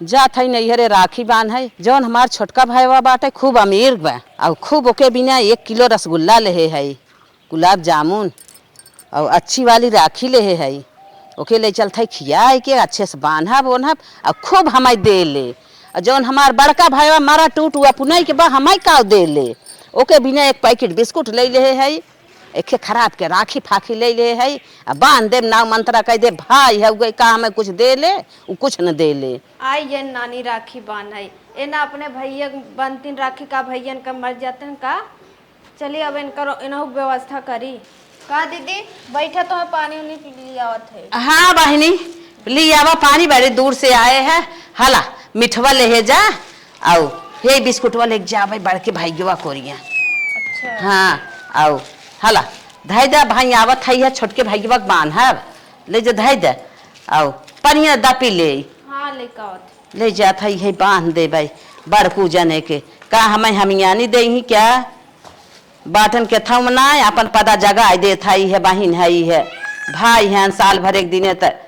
जात है नैहरे राखी बांध है जौन हमार छोटका भाईवा बाटे खूब अमीर बा और खूब ओके बिना 1 किलो रसगुल्ला ले है गुलाब जामुन और अच्छी वाली राखी ले है ओके ले चलता है खिया के अच्छे से बांधब ओन्हब और खूब हमारे दे ले और जौन हमार बड़का भाईवा मारा टूट हुआ पुनई के बा हमारे का दे ले ओके बिना 1 पैकेट बिस्कुट ले है एक खराब के राखी फाखी ले है बांध दे नाव मंत्रा कह दे भाई है गई का हमें कुछ दे ले वो कुछ न दे ले आई ये नानी राखी बांध है ये ना अपने भैया बनतीन राखी का भैया का मर जाते हैं का चलिए अब इनका इन्हों व्यवस्था करी का दीदी बैठा तो है पानी उन्हीं पी लिया थे। हाँ बहनी लिया पानी बड़े दूर से आए हैं हला मिठवा ले जा आओ ये बिस्कुटवा ले जा भाई बड़ के भाईवा कोरिया अच्छा हाँ आओ हला धै दे भाई आवत है छोटके भाईवा बांधब ले जा धै दे आओ पनिया दा पी ले हाँ लेकर ले जात है बांध दे भाई बड़ पूजन के का हमें हमियानी दे ही क्या बाटन के थम ना अपन पदा जगह दे थाई है बहिन है भाई हैं साल भर एक दिन तक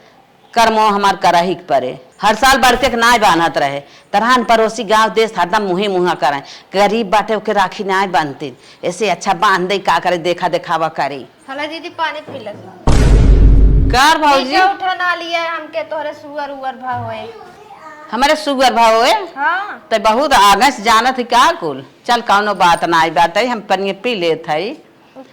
कर्मो हमार कराही परे हर साल बढ़ते के नाय बांधत रहे तरहान पड़ोसी गांव देश हरदम मुहे मुहा करें गरीब बाटे ओके राखी नाय बांधती ऐसे अच्छा बांध दे का करे देखा दिखावा करी हला दीदी पानी पी ले कार भौजी उठा ना लिया हमके तोहरे सुअर उअर भाव होए हमारे सुगर भाव है हाँ तो बहुत आगे से जानत है क्या कुल चल कौनो बात ना आई बात है हम पनिए पी लेत है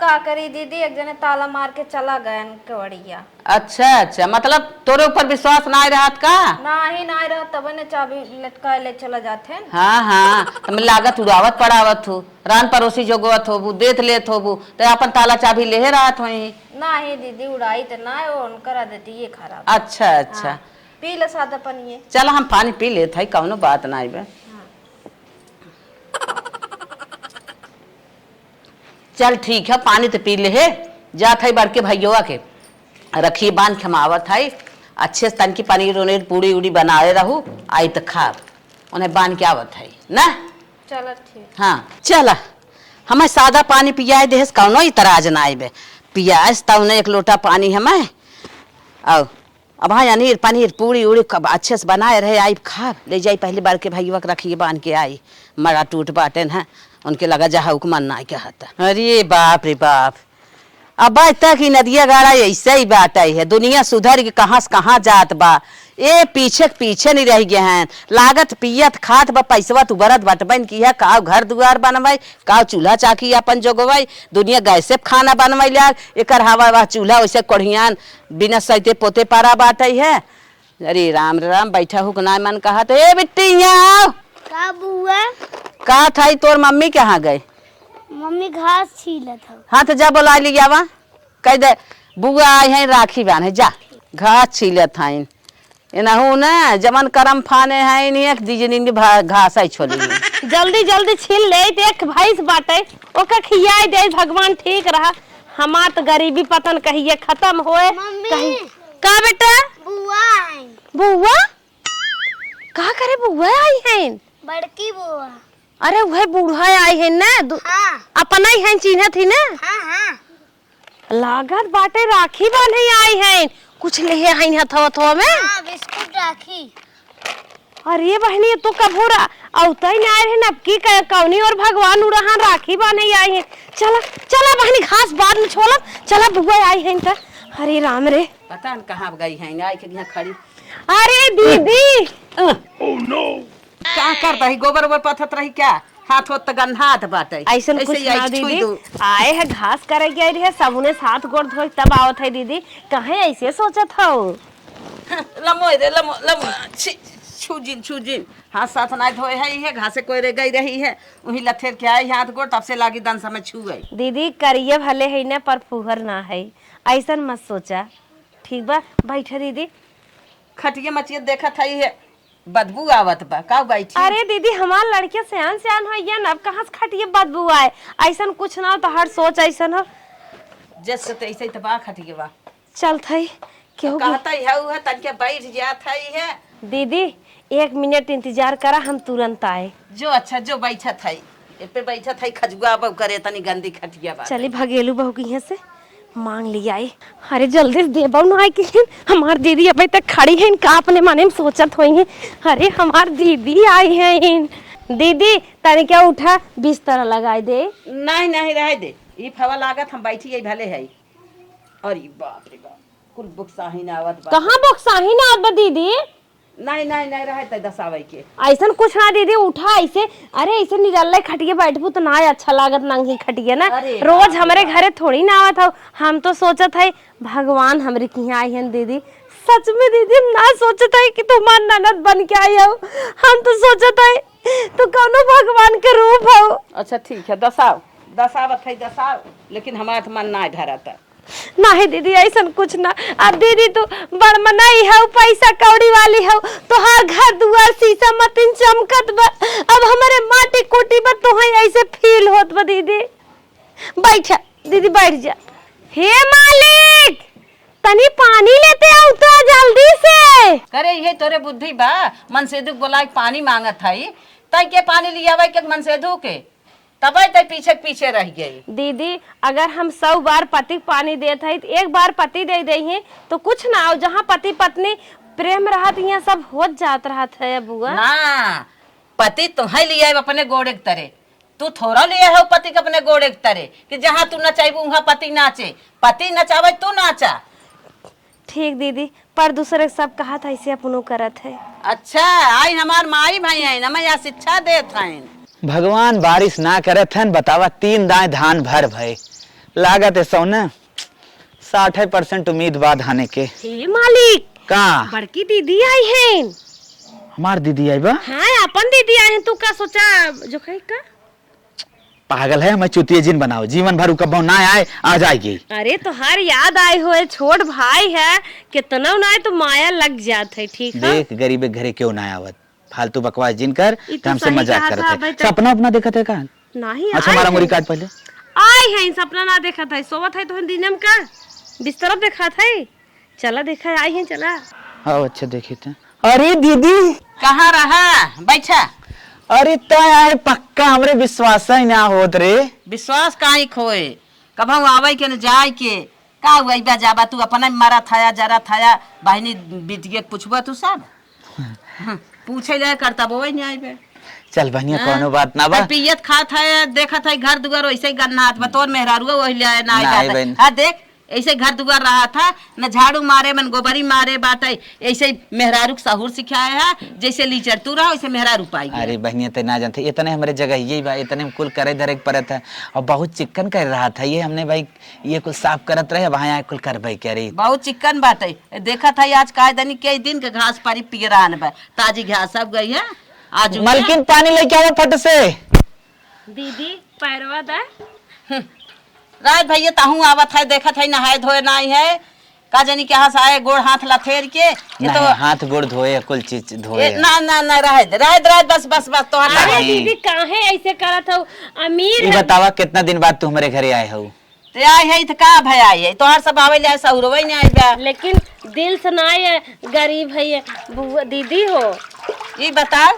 का करी दीदी एक जने ताला मार के चला गया केवड़िया अच्छा मतलब तोरे ऊपर विश्वास ना रहत का ना रहा तब ने चाबी लटका ले चला जाते हाँ तुम लागत उड़ावत पड़ावत हो रान पड़ोसी जोगवत हो देत लेत हो तो अपन ताला चाबी ले रहत हो ना ही दीदी उड़ाई तो ना करा देती ये खराब अच्छा हाँ। पी ले सादा पानी चल हम पानी पी लेत है कौनो बात ना आइबे चल ठीक है पानी तो पी ले है जात है बड़के भैया के रखी बांध खमावत है अच्छे से तनकी पनीर उनीर पूड़ी उड़ी बनाए रहू आई तो खा उन्हें बांध के आवत है ना चल ठीक हाँ चला हमें सादा पानी पियाए दे कौनो इतराज ना आइबे पियाज तब एक लोटा पानी हमें आओ अब हाँ अनीर पनीर पूड़ी उड़ी कब अच्छे से बनाए रहे आई खा ले जाई पहले बार के भैया रखिए बांध के आई मरा टूट बाटन है उनके लगा जा हुक्मन ना क्या होता अरे बाप रे बाप अब तक ही नदिया गाड़ा ऐसे ही बात आई है दुनिया सुधर के कहाँ से कहाँ जात बा ए पीछे नहीं रह गए हैं लागत पियत खात बा पैसवा तू बरत बटबन की है का घर दुआर बनवाई का चूल्हा चाकी अपन जोगवाई दुनिया गैसे खाना बनवाई लिया एक हवा चूल्हा वैसे कोढ़ियान बिना सैते पोते पारा बात है अरे राम राम बैठा हुक ना मन कहा तो ए बिट्टी यहाँ का बुआ का था तोर मम्मी कहाँ गए मम्मी घास छीलत हौ हाँ तो जा बोला लिया वा कह दे बुआ आई है राखी बांधे जा घास छीलत हैं एनहू ना जमन करम फाने हैं नहीं एक दीजनी घास आई छोली जल्दी छील ले देख भैंस बाटे ओके खियाई दे भगवान ठीक रहा हमार तो गरीबी पतन कहिए खत्म होए मम्मी का बेटा बुआ का करे बुआ आई है बड़की बुआ अरे वह बूढ़ा आई है ना हाँ अपना ही है चिन्ह थी ना हाँ लागत बाटे राखी बांधे आई है कुछ ले आई हथवा में हाँ बिस्कुट राखी अरे बहनी तो कब हो रहा औता ही ना है नबकी कौनी और भगवान उड़ान राखी बांधे आई है चला बहनी घास बाद में छोड़ा चला बुआ आई है इनका अरे राम रे पता न कहाँ गई है आई के यहाँ खड़ी अरे दीदी क्या कर रही गोबर ओबर पथत रही क्या हाथ होत गन्हात बाटे ऐसा कुछ ना दीदी आए है घास करे गए रहे सबने साथ गोड़ धोई तब आवत है दीदी कहे ऐसे सोचत हो लमो रे लमो छूजिन हाथ साथ ना धोए है ये घासे कोई रे गई रही है वही लथेर के आई हाथ गोड़ तब से लागी दन समय छू गई दीदी करिए भले है ना पर फुहर ना है ऐसा मत सोचा ठीक बा बैठे दीदी खटिया मचिया देखा था है बदबू आवत बा का बैठी अरे दीदी हमार लड़के सियान हो या अब कहाँ से खटिए बदबू आए ऐसा कुछ ना हो तो हर सोच ऐसा हो जैसे तो ऐसे तो बा खटिए बा चल थई केहू कहता है तनके बैठ जात है दीदी 1 मिनट इंतजार करा हम तुरंत आए जो अच्छा जो बैठत है ए पे बैठत है खजुआ बब करे तनी गंदी खटिया बा चली भगेलू बहू की यहाँ से मांग लिया आई। अरे जल्दी से दे बहु ना कि हमार दीदी अभी तक खड़ी है का अपने मने में सोचत होई है। अरे हमार दीदी आई है दीदी तने क्या उठा बिस्तर लगाई दे। नहीं नहीं रह दे ई फवा लागत हम बैठी यही भले है। अरे बाप रे बाप कुल बुक्साही ना आवत बा। कहाँ बोक्साही ना आत बा दीदी। नहीं नहीं नहीं रहे त दसावे के ऐसा कुछ ना दीदी उठा ऐसे। अरे ऐसे निरल्ले खटिए बैठबू तो ना अच्छा लागत नंगी खटिए ना। अरे रोज हमारे घरे थोड़ी ना आवत हो। हम तो सोचत है भगवान हमरे के यहाँ आई है दीदी। सच में दीदी हम ना सोचत है कि तुम्हार ननद बन के आई हो। हम तो सोचत है तो कौनो भगवान के रूप हो। अच्छा ठीक है दसाव दसावत है दसाव लेकिन हमारा तो मन ना धरता। नहीं दीदी ऐसा कुछ ना। अब दीदी तो बड़ मनाई है पैसा कौड़ी वाली है तो हर घर दुआर शीशा मतीन चमकत बा। अब हमारे माटी कोटी बा तो है ऐसे फील होत बा दीदी। बैठा दीदी बैठ जा। हे मालिक तनी पानी लेते आओ तो जल्दी से। करे ये तोरे बुद्धि बा मनसेदु बोला पानी मांगत है तय के पानी लिया के मनसेदु के तब तय पीछे पीछे रह गई। दीदी अगर हम 100 बार पति पानी देते हैं तो एक बार पति दे दे हैं तो कुछ ना हो। जहाँ पति पत्नी प्रेम रहत यहाँ सब हो जात रहत है बुआ ना पति तुम्हें लिया है अपने गोड़े के तरे। तू थोड़ा लिया है पति के अपने गोड़े के तरे कि जहाँ तू नचाइबू वहाँ पति नाचे। पति नचावे तू नाचा। ठीक दीदी पर दूसरे सब कहा था ऐसे अपनो करत है। अच्छा आई हमार माई भाई है ना मैं शिक्षा देत हैं। भगवान बारिश ना करे थन बतावा 3 दाएं धान भर भय लागत है सौना 60% उम्मीद बा धाने के। हे मालिक का बड़की दीदी आई है। हमार दीदी आई बा। हाँ अपन दीदी आई है। तू का सोचा जो कही का पागल है मैं चुतिए जिन बनाओ जीवन भर कब ना आए आ जाएगी। अरे तो हर याद आए हुए छोट भाई है कितना ना तो माया लग जात है। ठीक है देख गरीबे घरे क्यों ना आवत फालतू बकवास जिन कर तो हमसे सही मजाक कहा करते था है। भाई तो- सपना अपना देखा थे का नहीं अच्छा आई हमारा है। मुरी काट पहले आई है सपना ना देखा था सोवत है तो दिनम का बिस्तर देखा था। चला देखा आई है चला। हाँ अच्छा देखे थे। अरे दीदी कहाँ रहा बैठा। अरे तय पक्का हमरे विश्वास ही ना होत रे। विश्वास काहे खोए कभू आवे के न जाए के का हुआ बा जाबा तू अपना मारा थाया जरा थाया बहनी बिटिया पूछबा तू सब पूछे ले करता बोई नहीं आई बे। चल बनिया कोनो बात ना बा। पियत खात है देखत है घर दुआर वैसे ही गन्ना हाथ बतौर मेहरारू वही ले ना आई बहन। हां देख ऐसे घर दुआर रहा था न झाड़ू मारे मन गोबरी मारे बाटे ऐसे मेहरारू सहूर सिखाया है जैसे लीचर तू रहा वैसे मेहरारू पाई। अरे बहनिया तो ना जानते इतने हमारे जगह यही बा इतने कुल करे धरे पड़े था और बहुत चिकन कर रहा था ये हमने भाई ये कुल साफ करत रहे वहाँ यहाँ कुल कर भाई कह रही बहुत चिकन बाटे देखा था आज काय दनी कई दिन के घास पारी पियरान बा ताजी घास सब गई है आज मलकिन पानी लेके आओ फट से। दीदी पैरवा दा राज भैया ताहू आवत है देखत है नहाए धोए नहीं है का जानी के हाथ आए गोड़ हाथ लथेर के ये तो हाथ गोड़ धोए कुल चीज धोए ना ना ना रहे बस बस बस तो अरे दीदी काहे ऐसे करत हो अमीर ये है। बतावा कितना दिन बाद तू हमारे घरे आए हो। ते आई है तो का भय आई है तोहर सब आवे ले सहुरवे नहीं आई बा। लेकिन दिल से ना है गरीब है ये बुआ दीदी हो। ये बता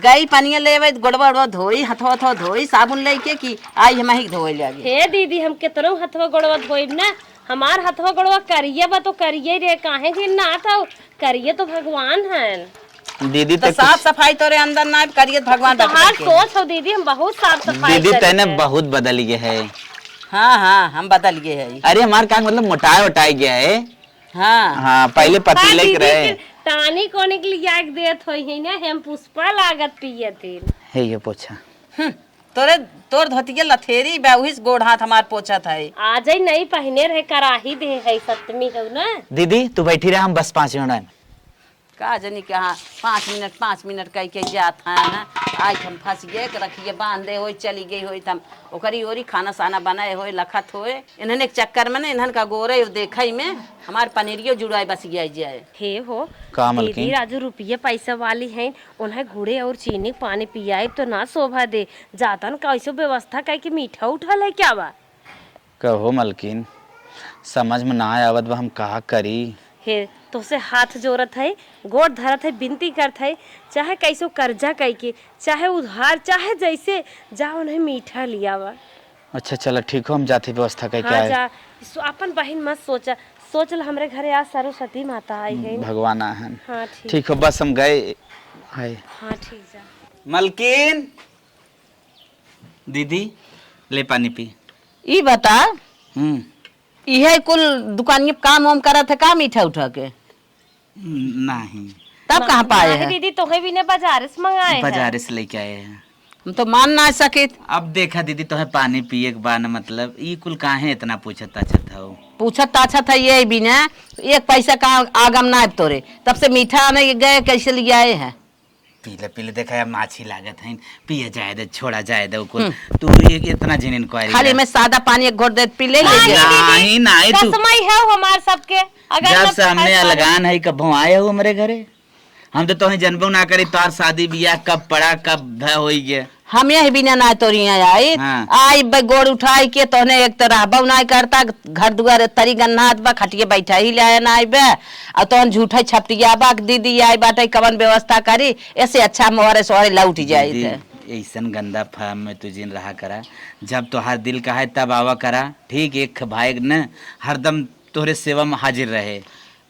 गई पनिया लेवे गोड़वा गोड़वा धोई हथवा हथवा धोई साबुन लेके कि आई हम ही धोए लागे। हे दीदी हम कितनो हथवा गोड़वा धोइब ना हमार हथवा गोड़वा करिए बा तो करिए रे काहे कि ना था करिए तो भगवान है। दीदी तो साफ सफाई तोरे अंदर ना करिए भगवान तुम्हार सोच हो दीदी हम बहुत साफ सफाई दीदी करते तेने हैं। बहुत बदल गए है। हाँ हाँ हम बदल गए है। अरे हमारे का मतलब मोटाए उठाए गया है। हाँ हाँ पहले पतीले दीदी के रहे फिर टानी कोने के लिए याद देत होई है ना हम पुष्पा लागत पिए थे। है ये पोछा तोरे तोर धोतिया लथेरी बा वही गोड़ हाथ हमार पोछा था। आज ही नहीं पहने रहे कराही दे है सप्तमी हो ना। दीदी तू बैठी रहा हम बस 5 मिनट में। का जानी कहाँ 5 मिनट कह के जात है ना आज हम फंस गए रखिए बांध दे हो चली गई हो तम ओकरी ओरी खाना साना बनाए हो लखत हो इन्हन एक चक्कर में इन्हन का गोरे देखे में हमार पनीरियो जुड़ाए बस गया जाए। हे हो का मलकिन? दीदी राजू रुपये पैसा वाली हैं उन्हें गुड़े और चीनी पानी पियाए तो ना शोभा दे जातन कैसे व्यवस्था कह के मीठा उठा ले क्या बा। कहो मलकिन समझ में ना आवत बा हम कहा करी। हे तो से हाथ जोड़त है गोड़ धरत है विनती करत है चाहे कैसो कर्जा कह के चाहे उधार चाहे जैसे जा उन्हें मीठा लिया बा। अच्छा चलो ठीक हो हम जाते व्यवस्था करके हाँ आए। जा अपन बहन मत सोचा, सोचल हमरे घरे आज सरस्वती माता आई है। भगवान आहन। हाँ ठीक। ठीक हो, बस हम गए। हाय हाँ ठीक जा। मलकिन, दीदी ले पानी पी। ई बता, इहे कुल दुकानिया काम वाम करत है का मीठा उठा के? नहीं, तब कहाँ पाए नहीं है? दीदी तोहे भी ने बाजार से मंगाए हैं। बाजार से लेके आए हैं। हम तो मान ना सके। अब देखा दीदी, तो है पानी पिए के बाद मतलब ई कुल काहे इतना पूछत अच्छा था? पूछत ताछा था ये भी ना, एक पैसा का आगम ना तोरे, तब से मीठा में गए कैसे ले आए हैं? पीले पीले देखा है माछी लागत है, पिए जाए दे छोड़ा जाए दे कुल। तू एक इतना जिन इंक्वायरी खाली मैं सादा पानी एक घोट दे पी ले नहीं नहीं तू कसमई है हमार सबके। अगर जब न से हमने अलगान है कब आए हो हमारे घरे, हम तो तुम्हें जनबो ना करी तोहार शादी बियाह कब पड़ा कब हो गया। हम यही बिना ना तोरी आई हाँ। आई गोड़ उठाई के तोने एक तो रहबो ना करता, घर दुआर तरी गन्नात बा खटिए बैठा ही ले ना आइबे, और तोहन झूठा छपटिया बा दीदी आई बाटे कवन व्यवस्था करी, ऐसे अच्छा मोहरे सोहरे लौट जाई थे। ऐसन गंदा फार्म में तू जिन रहा करा, जब तोहार दिल का है तब आवा करा। ठीक, एक भाई न हरदम तोहरे सेवा में हाजिर रहे।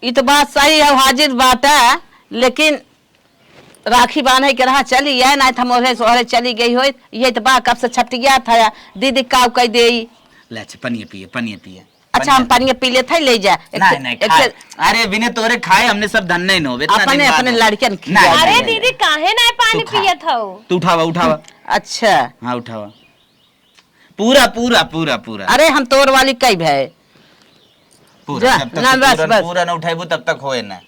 ये तो बात सही है, हाजिर बात है, लेकिन राखी बांधे के रहा चली है ना था मोहरे सोहरे चली गई हो, ये तो बा कब से छपटिया था दीदी काव कह दे। ले पनिए पिए पनिए पिए। अच्छा हम पानी पी लेते ले जा नहीं नहीं खाए। अरे बिने तोरे खाए हमने सब धन नहीं नो अपने अपने लड़कियन की। अरे दीदी काहे ना पानी पिए था? तू उठावा उठावा। अच्छा हाँ उठावा, पूरा पूरा पूरा पूरा। अरे हम तोर वाली कई भाई पूरा जा, जब तक ना, बस, पूरा बस। पूरा न उठाइबू तब तक होए ना।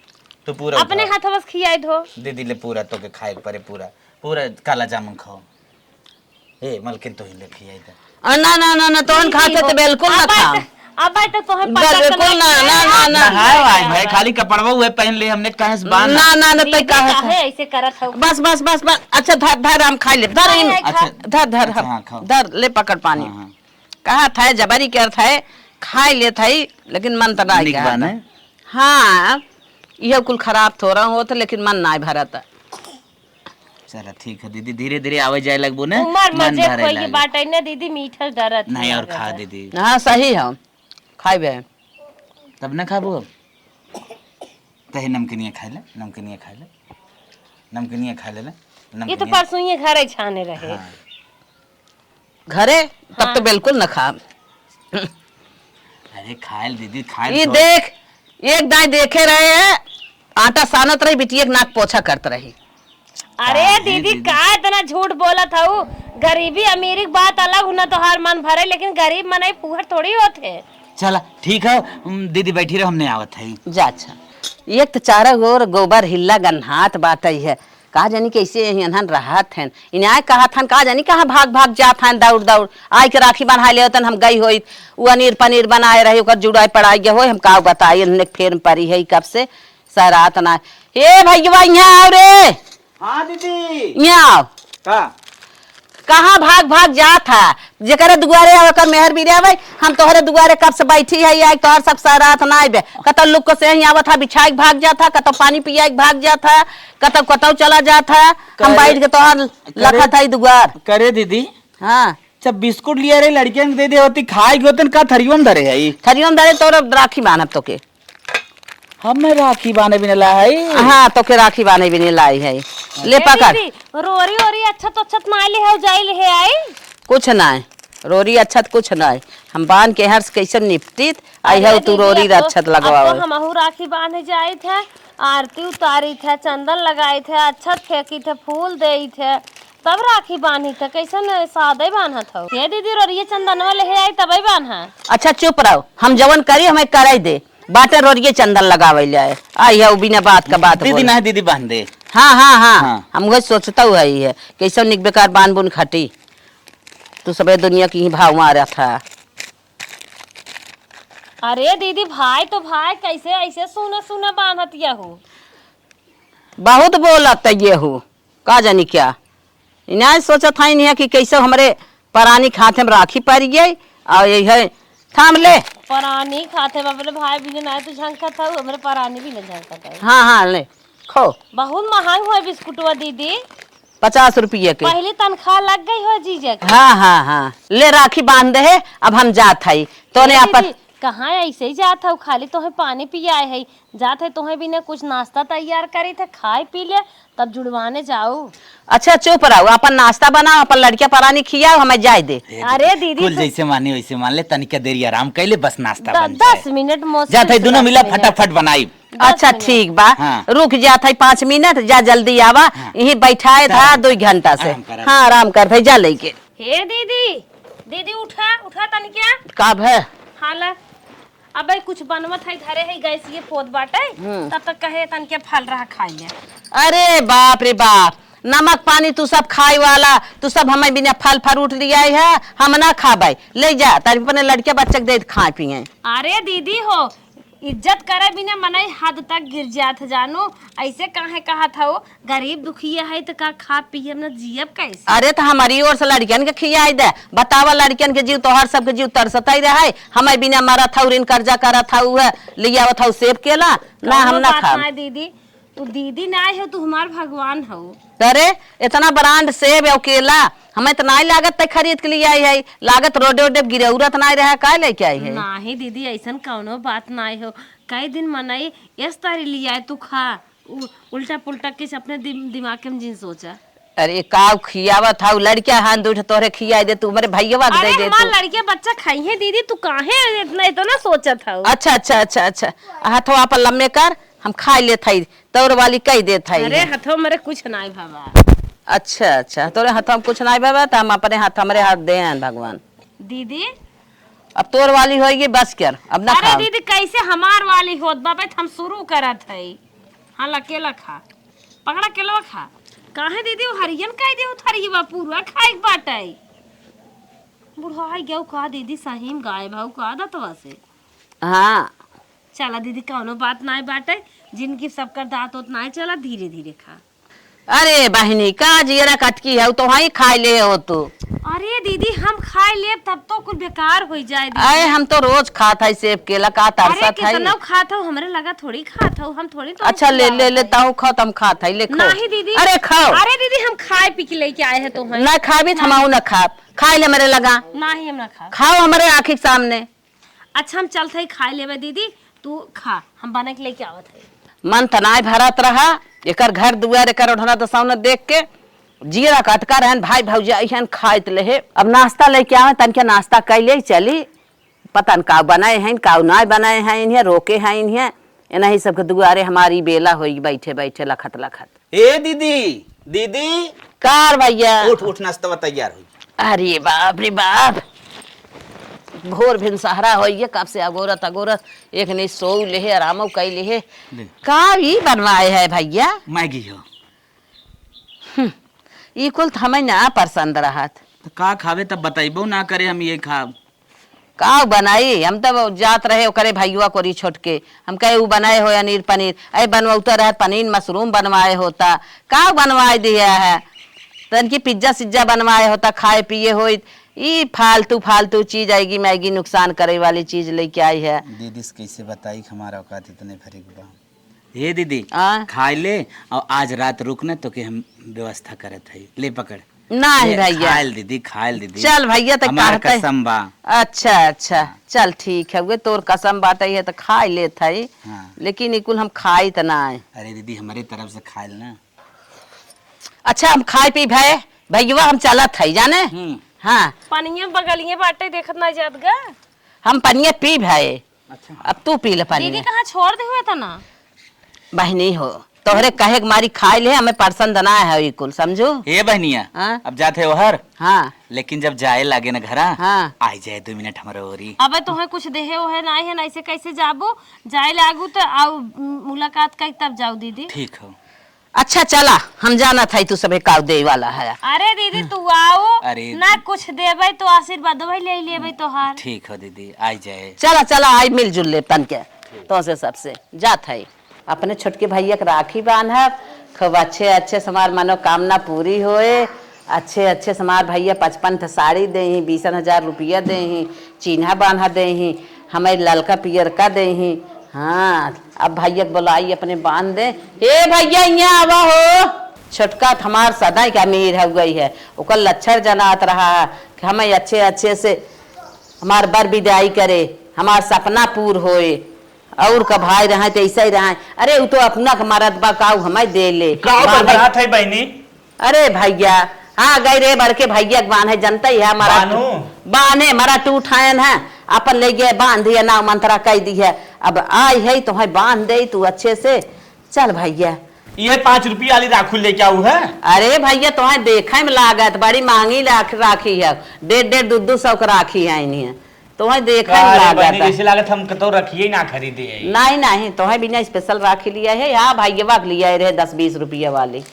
तो पूरा अपने हाथ बस खियाई धो। दीदी ले पूरा तो के खाए परे पूरा पूरा काला जामुन खाओ। ए मलकिन तो ही ले खियाई दे। ना ना ना ना तोहन खाते तो बिल्कुल ना खा। अब आए तो तोहे पता बिल्कुल ना ना ना ना हाय भाई भाई खाली कपड़वा हुए पहन ले हमने कहे से बांध। ना ना ना तो काहे ऐसे करत हो? बस बस बस बस। अच्छा धर धर हम खाई ले, धर इन। अच्छा धर धर अच्छा, हाँ, खाओ। धर ले पकड़ पानी। हाँ, हाँ। कहा था जबरी कर था खाई ले था, लेकिन मन तो ना निक गया। बान है। हाँ यह कुल खराब थोड़ा होता, लेकिन मन ना भरता। चलो ठीक है दीदी, धीरे धीरे आवे जाए लगबो ना, उमर मन मजे भरे कोई लागे। बाटे ने दीदी मीठा डरत नहीं और खा दीदी हाँ सही है, खाइबे। तब ना खाबो। तही नमकीनिया खा ले, नमकीनिया खा ले, नमकीनिया खा ले। ये तो परसों ही घरे छाने रहे। घरे तब तो बिल्कुल न खा। अरे खायल दीदी खायल। ये देख एक दाई देखे रहे है, आटा सानत रही बिटिया के नाक पोछा करत रही। अरे दीदी का इतना झूठ बोलत हूँ? गरीबी अमीरी की बात अलग होना तो हर मन भरे, लेकिन गरीब मन फूहर थोड़ी होते। चला ठीक है दीदी बैठी रहो, हमने आवत है। जा अच्छा एक तो चारा गोर गोबर हिल्ला गन्हात बात है, कहा जानी कैसे यहाँ राहत हैं इन्हें कहा था, कहा जानी कहाँ भाग भाग जात हैं दौड़ दौड़ आई के राखी बना ले तन हम गई होई वो अनीर पनीर बनाए रही ओकर जुड़ाई पड़ाई गए हो, हम का बताई उन्हें फेर परी है कब से सरात ना। ए भैया यहाँ आओ रे। हाँ दीदी यहाँ आओ। का कहाँ भाग भाग जा था जेकरे दुआरे आवे मेहर भी रे भाई, हम तोहरे दुआरे कब से बैठी है आई तोहर सब सारात ना आबे, कत लोग को से यहाँ आवत था बिछाई भाग जाता, कत पानी पिया भाग जाता, कत कतौ चला जाता, हम बैठ के तोहर लखा था दुआर। करे दीदी हाँ जब बिस्कुट लिया रे लड़कियन के दे दे होती खाई गोतन का थरियम धरे है। थरियम दरे तोर राखी बांधब तो के। हम राखी बाने भी ला है। हाँ तो के राखी बाने भी नहीं लाई है, ले पकड़। रोरी ओरी अच्छा तो अच्छा माली है जाइल है आई कुछ ना है रोरी अच्छत कुछ ना है, हम बांध के हर्ष कैसे निपटित आई है तू रोरी अच्छत लगवाओ। हम राखी बांधे जाए थे, आरती उतारी थे, चंदन लगाए थे, अच्छत फेंकी थे, फूल दे थे, तब राखी बांधी थे। कैसे सादे बांधा था ये दीदी रोरिये चंदन वाले है आई तब बांधा। अच्छा चुप रहो, हम जवन करी हमें कराई दे बाटे रोरिये चंदन लगावे जाए आई है बिना बात का बात दीदी ना दीदी बांध दे। हाँ हाँ हाँ हम वही सोचता हुआ ही है कैसे निक बेकार बांध बुन खटी, तू सब दुनिया की ही भाव मारा था। अरे दीदी भाई तो भाई कैसे ऐसे सुना सुना बांधत हो? बहुत बोलत ये हो का जानी क्या, इन्हें सोचत था नहीं कि कैसे हमारे परानी खाते में राखी पड़ गई और यही है थाम ले। परानी खाते में भाई भी ना तो झंका था, हमारे परानी भी ना झंका था। हाँ हाँ ले खो। बहुत महंग हुआ बिस्कुटवा दीदी, 50 रुपये के। पहली तनख्वाह लग गई हो जीजा की। हाँ हाँ हाँ ले राखी बांध दे है, अब हम जात है तो ने अपन कहाँ ऐसे ही जात हो, खाली तोहे पानी पिए आए है, जात है तोहे बिना कुछ नाश्ता तैयार करी थे, खाए पी ले तब जुड़वाने जाओ। अच्छा चुप रहो, अपन नाश्ता बनाओ, अपन लड़किया परानी खियाओ, हमें जाए दे। अरे दीदी कुल जैसे मानी वैसे मान ले, तनिका देरी आराम कैले बस नाश्ता बन 10 मिनट मौसम जात है, दोनों मिला फटाफट बनाई। अच्छा ठीक बा, हाँ। रुक जात है 5 मिनट, जा जल्दी आवा। यही बैठाए था 2 घंटा से। आराम कर, हाँ आराम कर भाई, जा लेके। हे दीदी, दीदी उठा उठा तनिका। कब है? हाला अबे कुछ बनवत है घरे है, गैस ये पोत बाटे, तब तक कहे तनिके फल रहा खाई ले। अरे बाप रे बाप, नमक पानी तू सब खाए वाला, तू सब हमें बिना फल फ्रूट लिया है, हम ना खाबे। ले जा तारी अपने लड़के बच्चे के दे खा पिए। अरे दीदी हो, इज्जत करे बिना मनई हद तक गिर जात जानू, ऐसे काहे कहा था वो, गरीब दुखिया है तो का खा पिए न जियब कैसे। अरे तो हमारी ओर से लड़कियन के खियाई दे, बतावा लड़कियन के जीव तोहर सबके जीव तरसता ही रहा है। हमें बिना मरा था ऋण कर्जा करा था लिया था सेब केला ना, हम ना खा। दीदी तू दीदी ना हो, तू हमार भगवान हो। अरे इतना ब्रांड सेब और केला हमें तो नहीं लागत तक खरीद के लिए आई है, लागत रोडे ओडे गिरौरत नहीं रहा, का लेके आई है। नहीं दीदी ऐसन कौनो बात नहीं हो, कई दिन मनई इस तारी लिया है, तू खा। उल्टा पुल्टा किस अपने दिमाग में जिन सोचा। अरे काव खियावा था लड़किया हाथ दूठ तोरे खियाई दे, तू मेरे भैया दे दे। हमार लड़के बच्चा खाई है दीदी, तू काहे इतना सोचा था। अच्छा अच्छा अच्छा अच्छा, हाथों पर लम्बे कर, हम खा ले थई तोर वाली कही दे थई। अरे हाथों मेरे कुछ नहीं बाबा। अच्छा अच्छा, तोरे हाथों में कुछ नहीं बाबा, तो हम अपने हाथ हमारे हाथ दे हैं भगवान। दीदी अब तोर वाली होगी बस कर, अब ना अरे खा। दीदी कैसे हमार वाली होत बाबा, हम शुरू करत है। हाँ लकेला खा, पकड़ा केलवा खा। काहे दीदी वो हरियन कह दे उथरी बा पूरा खाए बाटे। बुढ़ाई गयो का दीदी, सही में गाय भाव का दतवा से। हाँ चला दीदी कौनो बात नहीं बाटे, जिनकी सबका दांत होत नहीं, चला धीरे धीरे खा। अरे बहनी का जीरा कटकी है, तो वही खा ले हो तू। अरे दीदी हम खाए ले तब तो कुछ बेकार हो जाए दीदी। अरे हम तो रोज खाता है सेब केला, का अरे तरसत है। कितना खाता हूँ, हमरे लगा थोड़ी खाता हूँ, हम थोड़ी तो। अच्छा ले ले लेता हूँ, खाओ तुम खाता है, ले खाओ। नहीं दीदी, अरे खाओ। अरे दीदी हम खाए पी के लेके आए हैं तो हैं। ना खा भी थमाऊ ना खा, खाए ले मेरे लगा। नहीं हम ना खा। खाओ हमारे आँखी के सामने। अच्छा हम चलते ही खाए लेवे दीदी, तू खा, हम बना के लेके आवत है। मन तनाय भरत रहा, एकर घर दुआर एकर ओढ़ना तो सामने देख के जीरा कटका रहन भाई भौजाई खाइत ले। अब नाश्ता लेके आवे, तन के नाश्ता कैले चली, पता न का बनाए हैं का ना बनाए हैं, इन्हें रोके हैं, इन्हें इन्हीं सबके दुआरे हमारी बेला होई बैठे बैठे लखत लखत। ए दीदी, दीदी कार भैया उठ उठ, नाश्ता तैयार हुई। अरे बाप रे बाप, भोर भिन सहारा होइए कब से अगोरत अगोरत, एक नहीं सो ले आराम कैले है। का ही बनवाए है भैया? मैगी हो ई कुल हमें ना पसंद रहत। तो का खावे तब बताइबो ना करे, हम ये खा। का बनाई, हम तब जात रहे करे भैया को री छोट के, हम कहे वो बनाए हो अनीर पनीर, अरे बनवाता रहे पनीर मशरूम बनवाए होता, का बनवाए दिया है, तन की पिज्जा सिज्जा बनवाए होता, खाए पिए हो। ई फालतू फालतू चीज आएगी, मैगी नुकसान करे वाली चीज लेके आई है। दीदी से कैसे बताई हमारा औकात इतने फरीक बा। हे दीदी हाँ? खाए ले और आज रात रुकना तो के हम व्यवस्था करत है, ले पकड़। नहीं भैया, खायल दीदी, खायल दीदी। चल भैया तक हमारा कसम बा। अच्छा अच्छा चल ठीक है, वे तोर कसम बात है तो खाई ले था, हाँ। लेकिन इकुल हम खाई तो ना है। अरे दीदी हमारे तरफ से खायल ना। अच्छा हम खाए पी भाई भैया, हम चलत है जाने। हाँ पानिया बगलिए बाटे देखत ना जात गा। हम पनिया पी भाई। अच्छा अब तू पी ले दीदी पानी। कहाँ छोड़ दे हुए था ना। बहनी हो तोहरे कहे के मारी खाई ले, हमें पसंद ना है ये कुल, समझो। हे बहनिया, हाँ? अब जाते हो हर, हाँ लेकिन जब जाए लागे ना घरा, हाँ। आई जाए 2 मिनट हमारा ओरी। अबे तुम्हें कुछ देहे हो है ना है, ऐसे कैसे जाबो, जाए लागू तो आओ मुलाकात कर तब जाओ दीदी। ठीक हो। अच्छा चला, हम जाना था तू सबे काव दे वाला है। अरे दीदी तू आओ, अरे ना कुछ देबे तो आशीर्वाद ले लेबे तोहार। ठीक हो दीदी, आई जाए। चला चला आई मिलजुल ले तन के तो से सबसे जात है। अपने छोटके भैया के राखी बांधब, खूब अच्छे अच्छे समार मनोकामना पूरी होए, अच्छे अच्छे समार भैया 55 साड़ी दे, 20,000 रुपया दे, चिन्हा बांधा दे, हमें ललका पियर का दे। हाँ अब भैया बुलाई अपने बांध दे। हे भैया यहाँ आवा हो, छोटका हमार सदा के अमीर हो गई है, ओकर लक्षण जनात रहा है कि हमें अच्छे अच्छे से हमार बर विदाई करे, हमार सपना पूर होए। और का भाई रहा तो ऐसा ही रहा। अरे वो तो अपना का मरद बा काऊ हमें दे ले बात है बहनी। अरे भैया हाँ गई रे बड़के भैया के बांध है जनता ही है हमारा बाने हमारा टूठायन है अपन ले गए बांध दिया ना मंत्रा कह दी है। अब आई है तो है बांध दे तू अच्छे से। चल भैया ये 5 रुपया वाली राखू लेके आऊ है। अरे भैया तुम्हें देखे में लागत बड़ी महंगी राखी है 1.5-200 का राखी है इन्हें तुम्हें देखे में लागत जैसे लागत हम तो रखिए ना खरीदे नहीं नहीं तुम्हें बिना स्पेशल राखी लिया है यहाँ भैया लिया रहे 10-20 रुपया वाली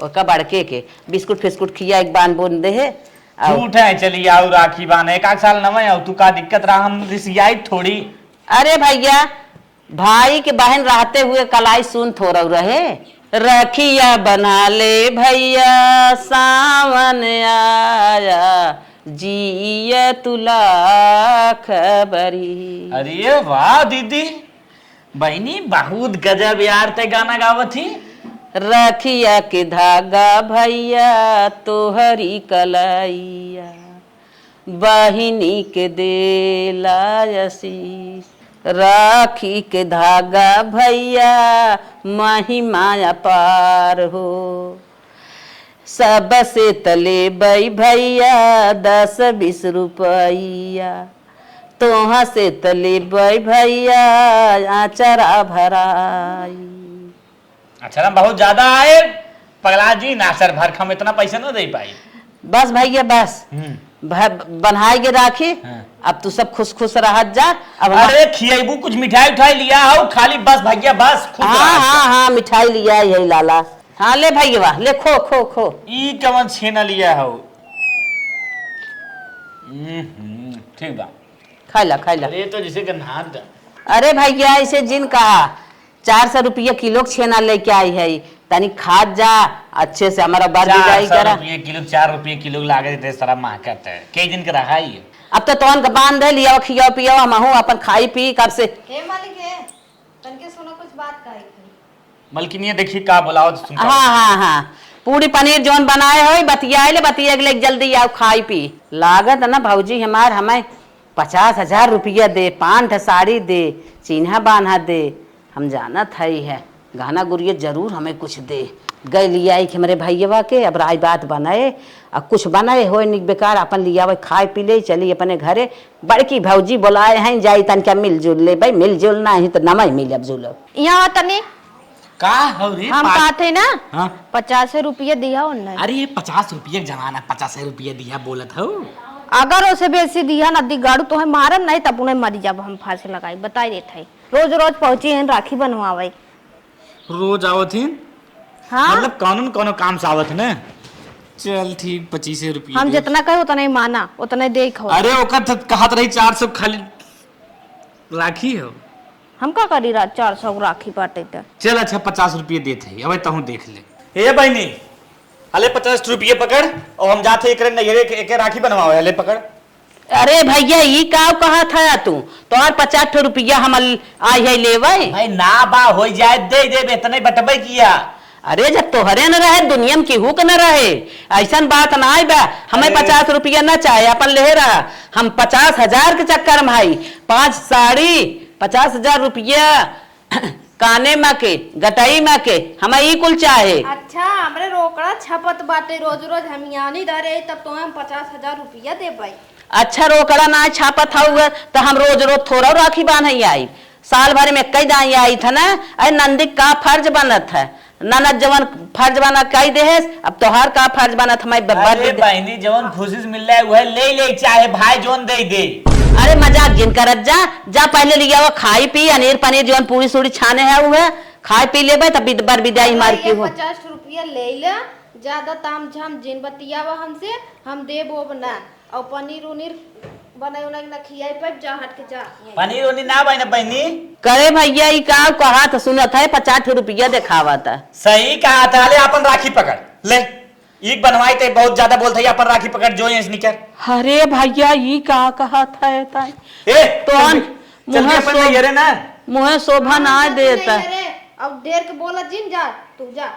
और का बड़के के बिस्कुट फिस्कुट खिया एक बान बोन दे है झूठ है। चलिए आओ राखी बान एक साल नवा आओ तू का दिक्कत रहा हम रिसियाई थोड़ी। अरे भैया भाई के बहन रहते हुए कलाई सुन थोड़ा रहे रखिया बना ले भैया सावन आया जिया तुला खबरी। अरे वाह दीदी बहनी बहुत गजब यार ते गाना गावत थी। रखिया के धागा भैया तोहरी कलैया बहिनी के देला आशीष राखी के धागा भैया महिमा अपार हो सबसे तले बई भैया 10-20 रुपया तोहा से तले बई भैया आचरा भराई। अच्छा बहुत ज्यादा आए पगला जी ना सर भर हम इतना पैसा ना दे पाई। बस भैया बस बनाए के राखी। अब तू सब खुश खुश रह जा। अब अरे खियाबू कुछ मिठाई उठाई लिया हो खाली बस भैया बस खुश हाँ मिठाई लिया यही लाला। हाँ ले भैया ले खो खो खो ई कवन छेना लिया हो। ठीक बा खाइला अरे तो जैसे कि नहा दा। अरे भैया ऐसे जिन कहा 400 रुपया किलो छेना लेके आई है तनी खाद जा अच्छे से हमारा बार बिदाई करा। 4 रुपये किलो लागे थे सारा महकत है कई दिन का रहा ही। अब तो तोन का बांध लिया खिया पिया हम अपन खाई पी कब से। हे मालिक है तनके सुनो कुछ बात का मलकिनिया देखिए का बुलाओ सुन। हाँ पूरी पनीर जोन बनाए हो बतिया ले जल्दी आओ खाई पी। लागत ना भौजी हमार हमें 50,000 रुपया दे 5 साड़ी दे चिन्हा बांधा दे हम जाना था ही है गाना गुरिया जरूर हमें कुछ दे गए लिया कि हमारे भैया के अब राय बात बनाए अब कुछ बनाए हो निक बेकार अपन लिया हुआ खाए पी ले चली अपने घरे बड़की भौजी बुलाए हैं जाई तन क्या मिलजुल ले भाई मिलजुल ना ही तो नमय मिलब जुलब यहाँ तनी का हो रे हम कहते ना हाँ? 50 रुपया दिया उन्हें। अरे ये 50 रुपये जमाना 50 रुपया दिया बोलत हो। अगर उसे बेसी दिया ना दिगाड़ू तो है मारन नहीं तब उन्हें मरी जब हम फांसी लगाई बताई देते है रोज रोज पहुंची है राखी बनवावे रोज आवत ही हाँ मतलब कौन काम से आवत ना। चल ठीक 25 रुपये हम जितना कहे उतना ही माना उतना दे खवा। अरे ओकर कहत रही 400 खाली राखी हो हम का करी रात 400 राखी बाटे थे। चल अच्छा 50 रुपये देते है अब तहु देख ले। ए बहनी अले 50 रुपये पकड़ और हम जाते एक राखी बनवाओ अले पकड़। अरे भैया ये का कहा था तू तो 50 रुपया हम आई है लेवे भाई ना बा हो जाए दे दे इतने बटबे किया। अरे जब तोहरे न रहे दुनिया में केहू के न रहे ऐसा बात ना आई बा हमें 50 रुपया न चाहे अपन ले रहा हम 50,000 के चक्कर में भाई 5 साड़ी 50,000 रुपया काने में के गटाई में के हमें ई कुल चाहे। अच्छा हमरे रोकड़ा छपत बाटे रोज रोज हम यहाँ नहीं रहे तब तो हम 50,000 रुपया दे पाई। अच्छा रोकड़ा ना छापत हुआ तो हम रोज रोज थोड़ा राखी बांध आई साल भर में कई दाई आई था ना। अरे नंदिक का फर्ज बनत है ननद जवन फर्ज बना कई दे अब तोहार का फर्ज बनत हमारी बहनी जवन खुशी मिल रहा है वह ले चाहे भाई जोन दे दे। अरे मजाक जिन करत जा पहले लिया हुआ खाई पी अनीर पनीर जवन पूरी सूरी छाने है हुए खाई पी ले तब बर विदाई मार की हो। 50 रुपया ले ले ज्यादा ताम झाम जिन बतिया हमसे हम देब ना और पनीर उनीर बनाई उनाई ना खियाई पर जा हट के जा पनीर उनीर ना बहना बहनी करे भैया ई का कहा था सुनत है 50 रुपया दिखावा था। सही कहा था ले अपन राखी पकड़ ले एक बनवाई थे बहुत ज्यादा बोलते है अपन राखी पकड़ जो है निकर। अरे भैया ई का कहा था ए तो मुहे शोभा ना देता। अब देर के बोला जिन जा तू जा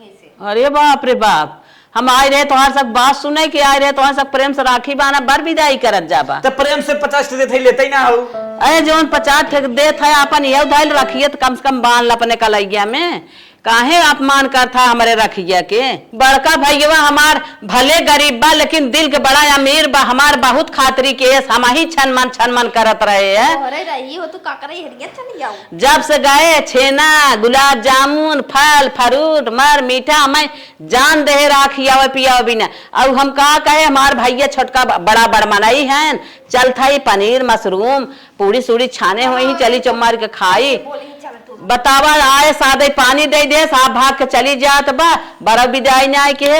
ऐसे। अरे बाप रे बाप हम आए रहे तुम्हारे सब बात सुने के आए रहे तुम्हारे सब प्रेम से राखी बाना बर विदाई करत जाबा तो प्रेम से 50 देते लेते ही ना हो। अरे जौन 50 ठेक देत है अपन ये धैल रखिए तो कम से कम बांध अपने कलैया में। काहे अपमान करता हमारे रखिया के। बड़का भैया हमार भले गरीब बा लेकिन दिल के बड़ा अमीर बा, हमार बहुत खातरी के हम ही छन मन करत रहे है। अरे रही हो तो का करे हरिया चली जाओ। जब से गए छेना गुलाब जामुन फल फ्रूट मर मीठा मैं जान दे राखिया पिया बिना। अब हम कहा कहे हमार भैया छोटका बड़ा बड़मनाई है, चल था ही पनीर मशरूम पूरी सूरी छाने हुई ही चली चुम्मार के खाई। बतावा आए सादे पानी दे दे साहब भाग के चली जात बा बड़ा विदाई ना के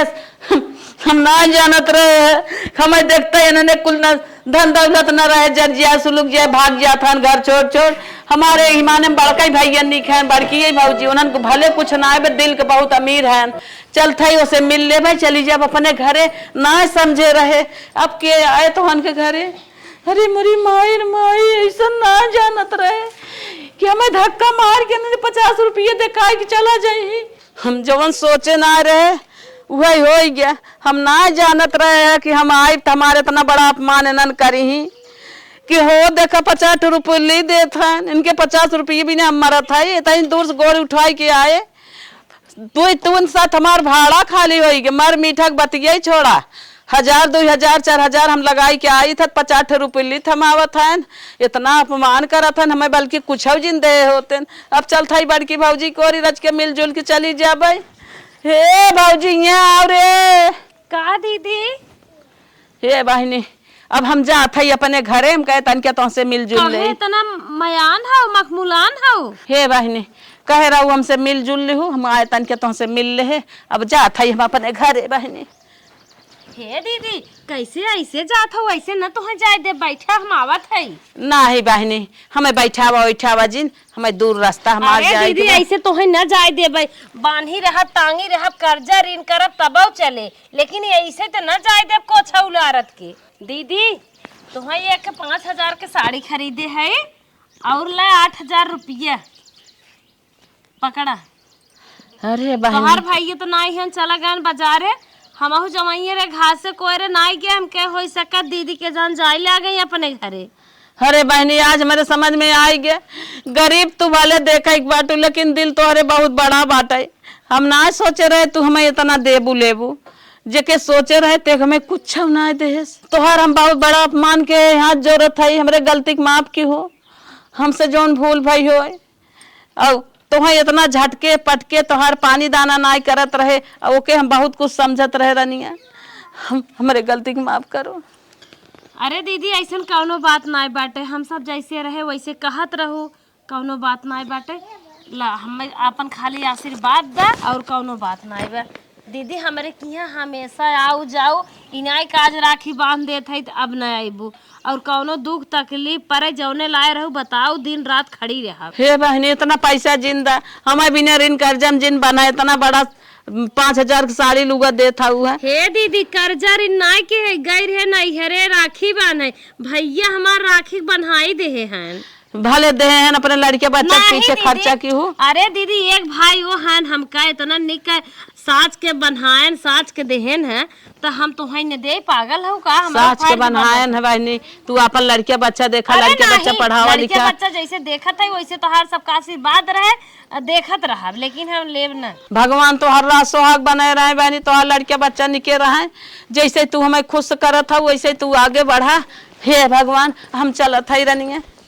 हम ना जानत रहे। हमें देखते इन्होंने कुल न धन दौलत न रहे, जन जिया सुलूक जाए भाग जात हन घर छोड़ छोड़। हमारे ईमाने में बड़का भैया निक है बड़की भौजी उन्हन को भले कुछ ना है दिल के बहुत अमीर है। चल थे उसे मिल ले भाई चली जाब अपने घरे ना समझे रहे। अब के आए तो हन के घरे। अरे मेरी माई माई ऐसा ना जानत रहे कि हमें धक्का मार के 50 रुपये दिखा के चला जाये। हम जवन सोचे ना रहे वही हो गया। हम ना जानत रहे हैं कि हम आए तो हमारे इतना बड़ा अपमान इन्हन करी ही कि हो देखा 50 रुपये ले देत हैं इनके 50 रुपये भी नहीं हम मरत है। इतनी दूर से गोड़ उठाई के आए तुन साथ हमार भाड़ा खाली हो गया। मर मीठा बतिया छोड़ा 1000 2000 4000 हम लगाई के आई था 50 रुपये ली थमावत है। इतना अपमान करत है हमें बल्कि कुछ जिन दे होते। अब चल था बड़की भौजी को रच के मिलजुल के चली जाबे। हे भौजी यहाँ आओ रे। का दीदी? हे बहनी अब हम जात है अपने घरे हम कहे तन के तुमसे मिलजुल ले। इतना मयान हो मखमुलान हो। हे बहनी कह रहा हूँ हमसे मिलजुल ले हम आए तन के तुमसे मिल ले। अब जात है हम अपने घरे बहनी। हे दीदी कैसे ऐसे जात हो ऐसे न तो जाए दे बैठा हम आवत है। ना ही बहनी हमें बैठावा जिन हमें दूर रास्ता हमार जाए। दीदी ऐसे तो न जाए दे भाई बांधी रहब तांगी रहब कर्जा ऋण करब तब चले लेकिन ऐसे तो न जाए दे को छौलारत के। दीदी तुम्हें एक 5000 के साड़ी खरीदे है और ला 8000 रुपया पकड़ा। अरे तोहार भाई तो ना ही चला गए बाजारे हमहु जमाइए रे घास से कोई रे नाई गए हम के हो सका दीदी के जान जाए ले आ गई अपने घरे। अरे बहनी आज मेरे समझ में आई गया गरीब तू भले देखा एक बाटू लेकिन दिल तोहरे बहुत बड़ा बाटे। हम ना सोचे रहे तू हमें इतना देबू लेबू जेके सोचे रहे ते हमें कुछ ना दे। तोहर हम बहुत बड़ा अपमान के हाथ जरूरत है हमरे गलती के माफ की हो हमसे जौन भूल भाई हो। और तुम्हें इतना झटके पटके तोहार पानी दाना नाई करत रहे ओके हम बहुत कुछ समझत रहे रनिया। हमारे गलती के माफ करो। अरे दीदी ऐसा कौनो बात ना बाटे हम सब जैसे रहे वैसे कहत रहो कौनो बात ना बाटे। ला हम अपन खाली आशीर्वाद दा और कौनो बात ना बा। दीदी हमारे किया हमेशा आओ जाओ इनाई काज राखी बांध देत है अब न आईबू और कौनो दुख तकलीफ परे जौने लाए रहू बताओ दिन रात खड़ी रहा। हे बहनी इतना पैसा जिंदा हमें बिना ऋण कर्जम जिन बना इतना बड़ा 5000 की साड़ी लुगा देता हुआ। हे दीदी कर्जा ऋण नाई के है गैर है नहीं हरे राखी बाने भैया हमार राखी बन्हाई दे हैं भले दे हैं अपने लड़के बच्चा पीछे खर्चा की हो। अरे दीदी एक भाई वो है हमका इतना निक साच के बनहायन साच के देहन है तो हम तो है न दे पागल हो का साच के बनहायन है बहनी तू अपन लड़के बच्चा देखा लड़के बच्चा पढ़ावा लिखा लड़के बच्चा जैसे देखत है वैसे तो हर सबका आशीर्वाद रहे देखत रहा लेकिन हम लेब न। भगवान तो हर रात सोहाग बनाए रहे बहनी तो हर लड़के बच्चा निके रहे जैसे तू हमें खुश करत है वैसे तू आगे बढ़ा। हे भगवान हम चलत है रनिए।